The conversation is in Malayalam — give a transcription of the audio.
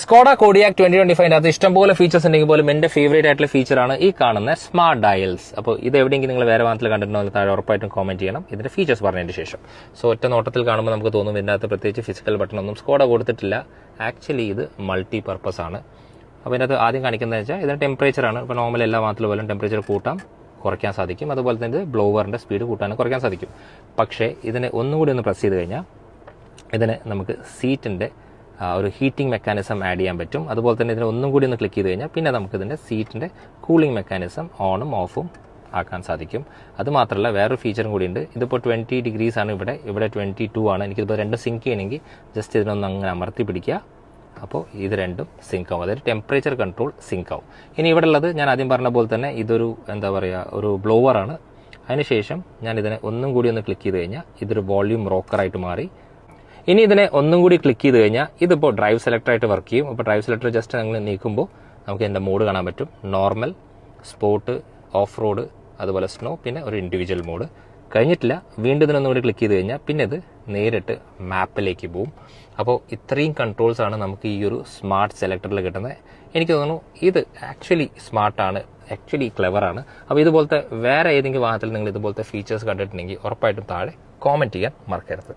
സ്കോഡ കോഡിയാക് 2025 ഇഷ്ടംപോലെ ഫീച്ചേഴ്സ് ഉണ്ടെങ്കിൽ പോലും എന്റെ ഫേവറേറ്റ് ആയിട്ടുള്ള ഫീച്ചറാണ് ഈ കാണുന്ന സ്മാർട്ട് ഡയൽസ്. അപ്പോൾ ഇത് എവിടെയെങ്കിലും നിങ്ങൾ വേറെ വാഹനത്തിൽ കണ്ടിട്ടുണ്ടോ താഴെ ഉറപ്പായിട്ടും കോമെന്റ് ചെയ്യണം ഇതിന്റെ ഫീച്ചേഴ്സ് പറഞ്ഞതിന് ശേഷം. സോ ഒറ്റ നോട്ടത്തിൽ കാണുമ്പോൾ നമുക്ക് തോന്നും ഇതിൻ്റെ അകത്ത് പ്രത്യേകിച്ച് ഫിസിക്കൽ ബട്ടൺ ഒന്നും സ്കോഡ കൊടുത്തിട്ടില്ല. ആക്ച്വലി ഇത് മൾട്ടി പർപ്പസ് ആണ്. അപ്പോൾ ഇതിനകത്ത് ആദ്യം കാണിക്കുന്നത് വെച്ചാൽ ഇതിന് ടെമ്പറേച്ചറാണ്. ഇപ്പോൾ നോർമൽ എല്ലാ വാഹനത്തിലും പോലും ടെമ്പറേച്ചർ കൂട്ടാം കുറയ്ക്കാൻ സാധിക്കും. അതുപോലെ തന്നെ ബ്ലോവറിന്റെ സ്പീഡ് കൂട്ടാനും കുറയ്ക്കാൻ സാധിക്കും. പക്ഷേ ഇതിനെ ഒന്നുകൂടി ഒന്ന് പ്രസ് ചെയ്ത് കഴിഞ്ഞാൽ ഇതിന് നമുക്ക് സീറ്റിന്റെ ഒരു ഹീറ്റിംഗ് മെക്കാനിസം ആഡ് ചെയ്യാൻ പറ്റും. അതുപോലെ തന്നെ ഇതിനെ ഒന്നും കൂടി ഒന്ന് ക്ലിക്ക് ചെയ്ത് കഴിഞ്ഞാൽ പിന്നെ നമുക്ക് ഇതിന്റെ സീറ്റിന്റെ കൂളിംഗ് മെക്കാനിസം ഓണും ഓഫും ആക്കാൻ സാധിക്കും. അത് മാത്രമല്ല വേറൊരു ഫീച്ചറും കൂടി ഉണ്ട്. ഇതിപ്പോൾ 20 ഡിഗ്രീസ് ആണ്, ഇവിടെ 22 ആണ്. എനിക്കിപ്പോൾ രണ്ടും സിങ്ക് ചെയ്യണമെങ്കിൽ ജസ്റ്റ് ഇതിനൊന്ന് അങ്ങനെ അമർത്തി പിടിക്കുക. അപ്പോൾ ഇത് രണ്ടും സിങ്ക് ആവും, അതായത് ടെമ്പറേച്ചർ കൺട്രോൾ സിങ്ക് ആവും. ഇനി ഇവിടെ ഉള്ളത് ഞാൻ ആദ്യം പറഞ്ഞ പോലെ തന്നെ ഇതൊരു ഒരു ബ്ലോവറാണ്. അതിനുശേഷം ഞാൻ ഇതിനെ ഒന്നും കൂടി ഒന്ന് ക്ലിക്ക് ചെയ്ത് കഴിഞ്ഞാൽ ഇതൊരു വോള്യൂം റോക്കറായിട്ട് മാറി. ഇനി ഇതിനെ ഒന്നും കൂടി ക്ലിക്ക് ചെയ്ത് കഴിഞ്ഞാൽ ഇതിപ്പോൾ ഡ്രൈവ് സെലക്ടറായിട്ട് വർക്ക് ചെയ്യും. അപ്പോൾ ഡ്രൈവ് സെലക്ടർ ജസ്റ്റ് നിങ്ങൾ നീക്കുമ്പോൾ നമുക്ക് ഇതിൻ്റെ മോഡ് കാണാൻ പറ്റും. നോർമൽ, സ്പോർട്ട്, ഓഫ് റോഡ്, അതുപോലെ സ്നോ, പിന്നെ ഒരു ഇൻഡിവിജ്വൽ മോഡ്. കഴിഞ്ഞിട്ടില്ല, വീണ്ടും ഇതിനൊന്നും കൂടി ക്ലിക്ക് ചെയ്ത് കഴിഞ്ഞാൽ പിന്നെ ഇത് നേരിട്ട് മാപ്പിലേക്ക് പോവും. അപ്പോൾ ഇത്രയും കൺട്രോൾസ് ആണ് നമുക്ക് ഈ ഒരു സ്മാർട്ട് സെലക്ടറിൽ കിട്ടുന്നത്. എനിക്ക് തോന്നുന്നു ഇത് ആക്ച്വലി സ്മാർട്ടാണ്, ആക്ച്വലി ക്ലെവറാണ്. അപ്പോൾ ഇതുപോലത്തെ വേറെ ഏതെങ്കിലും വാഹനത്തിൽ നിങ്ങൾ ഇതുപോലത്തെ ഫീച്ചേഴ്സ് കണ്ടിട്ടുണ്ടെങ്കിൽ ഉറപ്പായിട്ടും താഴെ കോമെന്റ് ചെയ്യാൻ മറക്കരുത്.